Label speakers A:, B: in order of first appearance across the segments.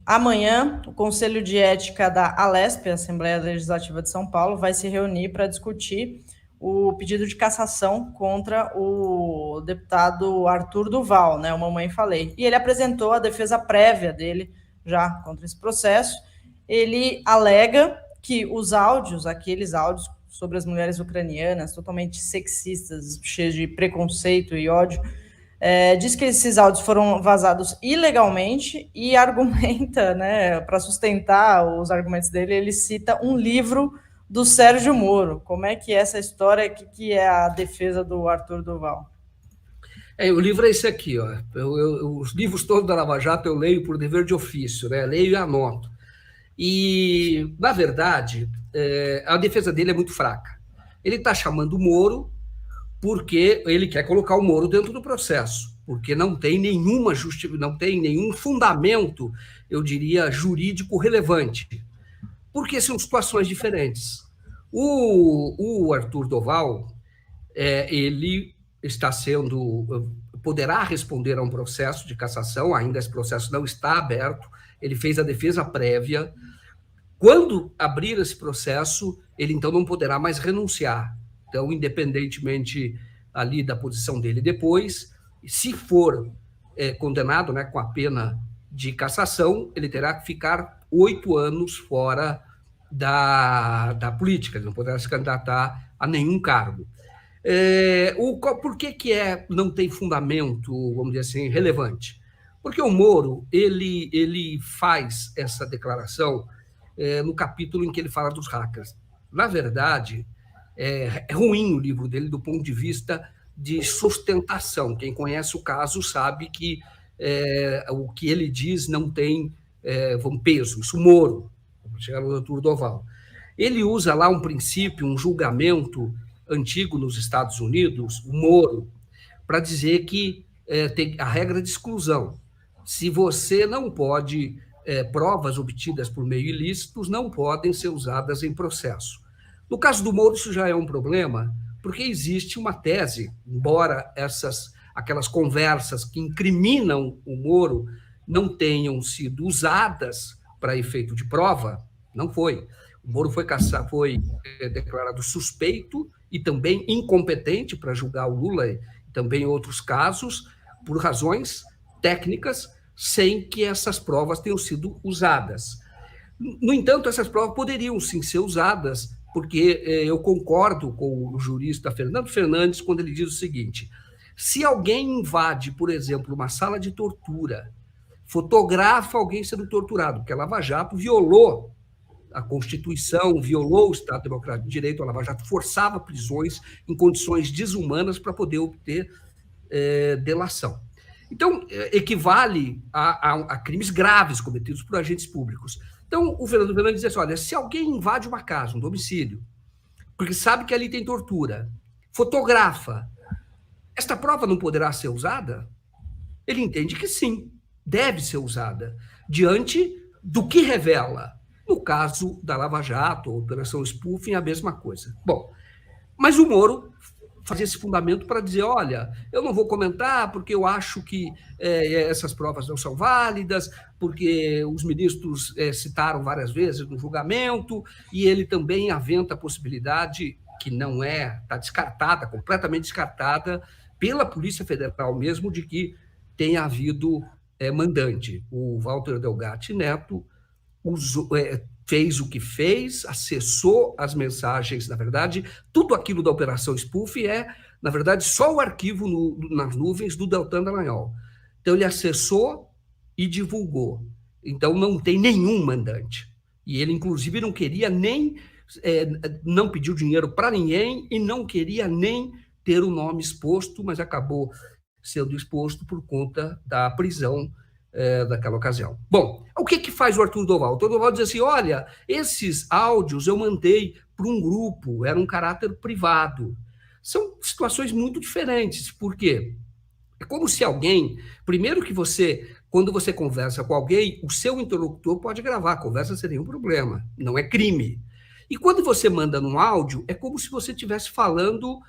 A: Amanhã, o Conselho de Ética da Alesp, a Assembleia Legislativa de São Paulo, vai se reunir para discutir o pedido de cassação contra o deputado Arthur Duval, né, o Mamãe Falei. E ele apresentou a defesa prévia dele já contra esse processo. Ele alega que os áudios, aqueles áudios sobre as mulheres ucranianas, totalmente sexistas, cheios de preconceito e ódio, diz que esses áudios foram vazados ilegalmente e argumenta, né, para sustentar os argumentos dele, ele cita um livro do Sérgio Moro. Como é que é essa história? O que é a defesa do Arthur Duval?
B: O livro é esse aqui, ó. Os livros todos da Lava Jato eu leio por dever de ofício, né? Leio e anoto. E, na verdade, a defesa dele é muito fraca. Ele está chamando o Moro porque ele quer colocar o Moro dentro do processo, porque não tem não tem nenhum fundamento, eu diria, jurídico relevante, porque são situações diferentes. O Arthur Duval, ele está poderá responder a um processo de cassação, ainda esse processo não está aberto, ele fez a defesa prévia. Quando abrir esse processo, ele então não poderá mais renunciar. Então, independentemente ali da posição dele depois, se for condenado, né, com a pena de cassação, ele terá que ficar 8 anos fora da política, ele não poderá se candidatar a nenhum cargo. Por que não tem fundamento, vamos dizer assim, relevante? Porque o Moro, ele faz essa declaração no capítulo em que ele fala dos hackers. Na verdade, é ruim o livro dele do ponto de vista de sustentação. Quem conhece o caso sabe que o que ele diz não tem peso. Isso Moro, chegar no Arthur Duval. Ele usa lá um princípio, um julgamento antigo nos Estados Unidos, o Moro, para dizer que tem a regra de exclusão. Se você não pode, provas obtidas por meio ilícitos não podem ser usadas em processo. No caso do Moro, isso já é um problema, porque existe uma tese, embora aquelas conversas que incriminam o Moro não tenham sido usadas para efeito de prova, não foi. O Moro foi declarado suspeito e também incompetente para julgar o Lula e também outros casos, por razões técnicas, sem que essas provas tenham sido usadas. No entanto, essas provas poderiam sim ser usadas, porque eu concordo com o jurista Fernando Fernandes quando ele diz o seguinte: se alguém invade, por exemplo, uma sala de tortura, fotografa alguém sendo torturado, porque a Lava Jato violou a Constituição, violou o Estado Democrático de Direito, a Lava Jato forçava prisões em condições desumanas para poder obter delação. Então, equivale a crimes graves cometidos por agentes públicos. Então, o Fernando Fernandes diz assim, olha, se alguém invade uma casa, um domicílio, porque sabe que ali tem tortura, fotografa, esta prova não poderá ser usada? Ele entende que sim, deve ser usada, diante do que revela. No caso da Lava Jato, ou Operação Spoofing, a mesma coisa. Bom, mas o Moro fazia esse fundamento para dizer, olha, eu não vou comentar porque eu acho que essas provas não são válidas, porque os ministros citaram várias vezes no julgamento, e ele também aventa a possibilidade, que não está descartada, completamente descartada, pela Polícia Federal mesmo, de que tenha havido mandante. O Walter Delgatti Neto fez o que fez, acessou as mensagens, na verdade, tudo aquilo da Operação Spoof na verdade, só o arquivo nas nuvens do Deltan Dallagnol. Então, ele acessou e divulgou. Então, não tem nenhum mandante. E ele, inclusive, não queria não pediu dinheiro para ninguém e não queria nem ter o nome exposto, mas acabou sendo exposto por conta da prisão daquela ocasião. Bom, o que faz o Arthur Duval? O Arthur Duval diz assim, olha, esses áudios eu mandei para um grupo, era um caráter privado. São situações muito diferentes, por quê? É como se alguém, primeiro que quando você conversa com alguém, o seu interlocutor pode gravar a conversa sem nenhum problema, não é crime. E quando você manda num áudio, é como se você estivesse falando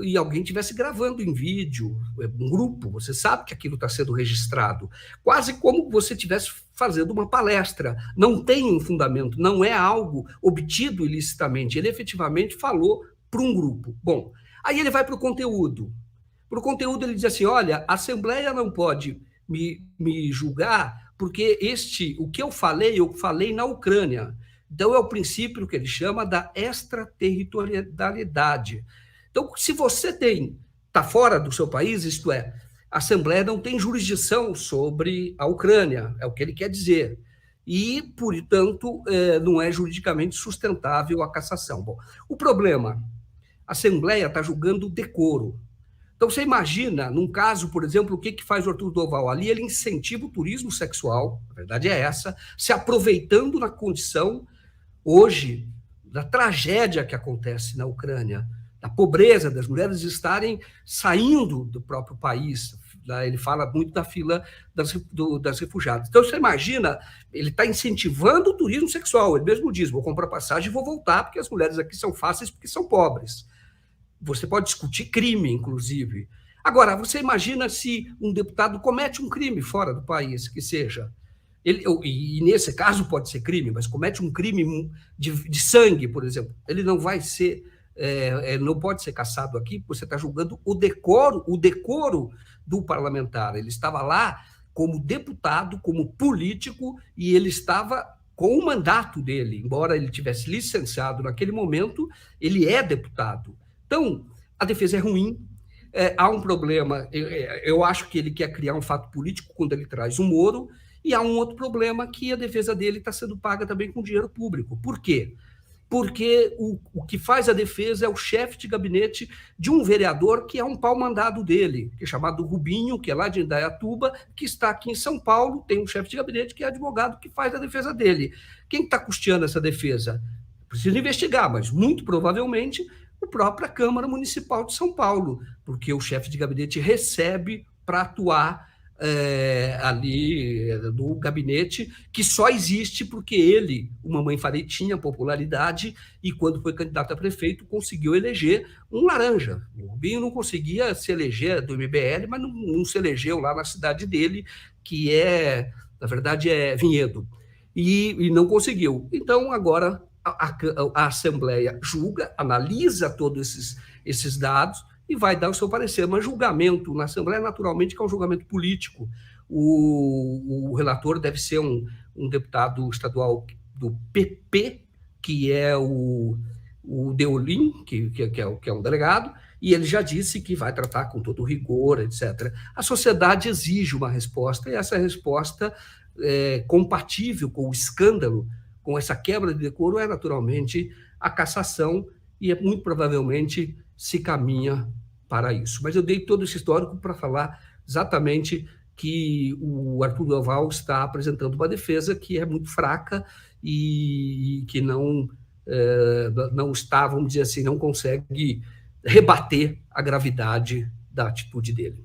B: e alguém estivesse gravando em vídeo, um grupo, você sabe que aquilo está sendo registrado, quase como você estivesse fazendo uma palestra. Não tem um fundamento, não é algo obtido ilicitamente. Ele efetivamente falou para um grupo. Bom, aí ele vai para o conteúdo. Para o conteúdo ele diz assim, olha, a Assembleia não pode me julgar porque o que eu falei na Ucrânia. Então é o princípio que ele chama da extraterritorialidade. Então, se você está fora do seu país, isto é, a Assembleia não tem jurisdição sobre a Ucrânia, é o que ele quer dizer. E, portanto, não é juridicamente sustentável a cassação. Bom, o problema, a Assembleia está julgando decoro. Então, você imagina, num caso, por exemplo, o que faz o Arthur Doval ali? Ele incentiva o turismo sexual, a verdade é essa, se aproveitando na condição, hoje, da tragédia que acontece na Ucrânia, da pobreza, das mulheres estarem saindo do próprio país. Ele fala muito da fila das refugiadas. Então, você imagina, ele está incentivando o turismo sexual. Ele mesmo diz, vou comprar passagem e vou voltar, porque as mulheres aqui são fáceis porque são pobres. Você pode discutir crime, inclusive. Agora, você imagina se um deputado comete um crime fora do país, que seja. E nesse caso pode ser crime, mas comete um crime de sangue, por exemplo. Ele não vai ser, não pode ser cassado aqui, porque você está julgando o decoro do parlamentar. Ele estava lá como deputado, como político, e ele estava com o mandato dele. Embora ele tivesse licenciado naquele momento, ele é deputado. Então, a defesa é ruim, há um problema, eu acho que ele quer criar um fato político quando ele traz o Moro, e há um outro problema que a defesa dele está sendo paga também com dinheiro público. Por quê? Porque o que faz a defesa é o chefe de gabinete de um vereador que é um pau-mandado dele, que é chamado Rubinho, que é lá de Indaiatuba, que está aqui em São Paulo, tem um chefe de gabinete que é advogado que faz a defesa dele. Quem está custeando essa defesa? Precisa investigar, mas muito provavelmente a própria Câmara Municipal de São Paulo, porque o chefe de gabinete recebe para atuar ali no gabinete, que só existe porque ele, o Mamãe Falei, tinha popularidade e, quando foi candidato a prefeito, conseguiu eleger um laranja. O Rubinho não conseguia se eleger do MBL, mas não se elegeu lá na cidade dele, que na verdade, é Vinhedo. E não conseguiu. Então, agora, a Assembleia julga, analisa todos esses dados e vai dar o seu parecer. Mas julgamento na Assembleia, naturalmente, que é um julgamento político. O relator deve ser um deputado estadual do PP, que é o Deolim, que é um delegado, e ele já disse que vai tratar com todo rigor, etc. A sociedade exige uma resposta, e essa resposta compatível com o escândalo, com essa quebra de decoro, é naturalmente a cassação, e muito provavelmente se caminha para isso. Mas eu dei todo esse histórico para falar exatamente que o Arthur Doval está apresentando uma defesa que é muito fraca e que não está, vamos dizer assim, não consegue rebater a gravidade da atitude dele.